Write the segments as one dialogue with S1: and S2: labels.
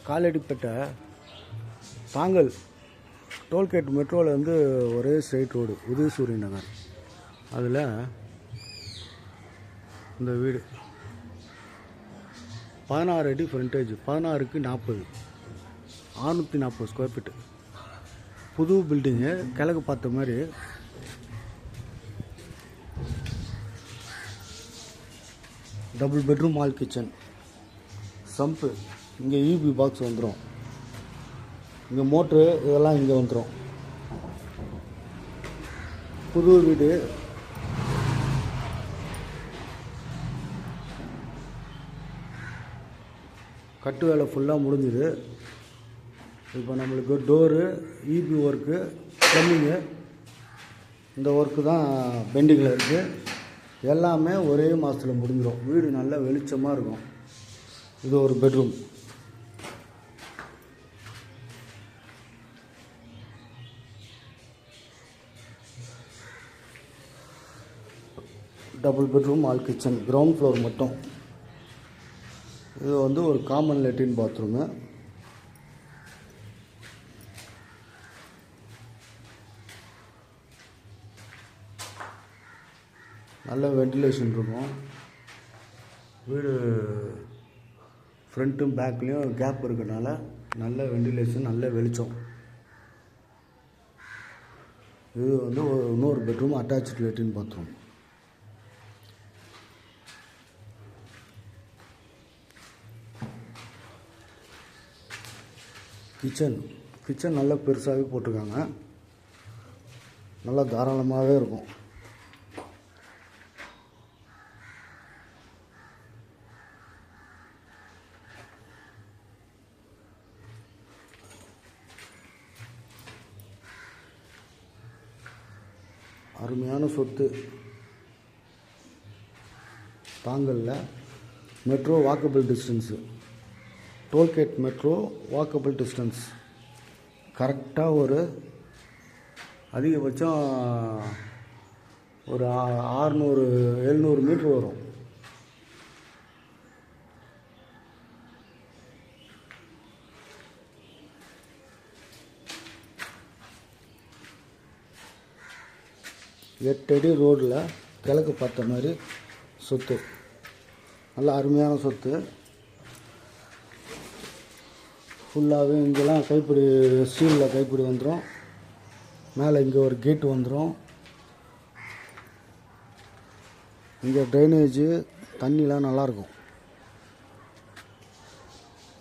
S1: காலடிப்பட்ட தாங்கல் tollgate மெட்ரோவில் வந்து ஒரே straight road உதயசூரிய நகர். அதில் இந்த வீடு 16 அடி ஃப்ரண்டேஜ், 16க்கு 40, 640 ஸ்கொயர் ஃபீட்டு. புது பில்டிங்கு, கிழக்கு பார்த்த மாதிரி. டபுள் பெட்ரூம் ஹால் கிச்சன், சம்பு, இங்கே யூபி பாக்ஸ் வந்துடும், இங்கே மோட்ரு இதெல்லாம் இங்கே வந்துடும். புது வீடு. கட்டு வேலை ஃபுல்லாக முடிஞ்சுது. இப்போ நம்மளுக்கு டோரு, ஈபி ஒர்க்கு, ப்ளம்பிங்கு, இந்த ஒர்க்கு தான் பெண்டிங்கில் இருக்குது. எல்லாமே ஒரே மாதத்தில் முடிஞ்சிடும். வீடு நல்லா வெளிச்சமாக இருக்கும். இது ஒரு bedroom. Double bedroom hall kitchen, ground floor மட்டும். இது வந்து ஒரு காமன் லெட்டின் பாத்ரூமு. நல்ல வென்டிலேஷன் இருக்கும். வீடு ஃப்ரண்ட்டும் பேக்லேயும் கேப் இருக்கிறனால நல்ல வென்டிலேஷன், நல்ல வெளிச்சம். இது வந்து இன்னொரு பெட்ரூம், அட்டாச்சு லெட்டின் பாத்ரூம். கிச்சன் நல்லா பெருசாகவே போட்டிருக்காங்க. நல்லா தாராளமாகவே இருக்கும். அருமையான சொத்து. தாங்கல்ல metro walkable distance, tollgate metro walkable distance. கரெக்டாக ஒரு அதிகபட்சம் ஒரு 600-700 மீட்ரு வரும். எட்டடி ரோடில் கிழக்கு பார்த்த மாதிரி சொத்து. நல்ல அருமையான சொத்து. ஃபுல்லாகவே இங்கெல்லாம் கைப்பிடி ஸ்டீலில் கைப்பிடி வந்துடும். மேலே இங்கே ஒரு கேட்டு வந்துடும். இங்கே ட்ரைனேஜு தண்ணிலாம் நல்லாயிருக்கும்.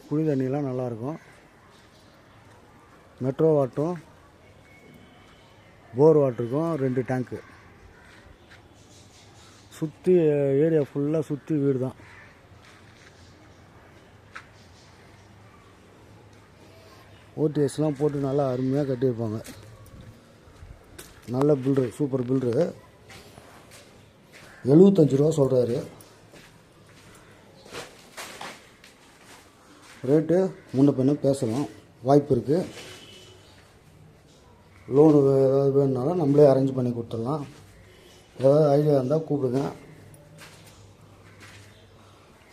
S1: குடி தண்ணிலாம் நல்லாயிருக்கும். மெட்ரோ வாட்டும் போர் வாட்டருக்கும் 2 டேங்க்கு. சுற்றி ஏரியா ஃபுல்லாக சுற்றி வீடு தான். ஓடிஎஸ்லாம் போட்டு நல்லா அருமையாக கட்டியிருப்பாங்க. நல்ல பில்டரு, சூப்பர் பில்டரு. 75 ரூபா சொல்கிறாரு. ரேட்டு முன்ன பின்ன பேசலாம், வாய்ப்பு இருக்குது. லோனு ஏதாவது வேணுனாலும் நம்மளே அரேஞ்ச் பண்ணி கொடுத்துடலாம். ஏதாவது ஐடியா இருந்தால் கூப்பிடுங்க.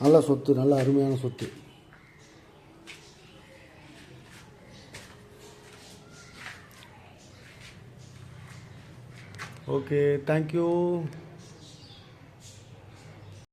S1: நல்ல சொத்து, நல்ல அருமையான சொத்து. Okay, thank you.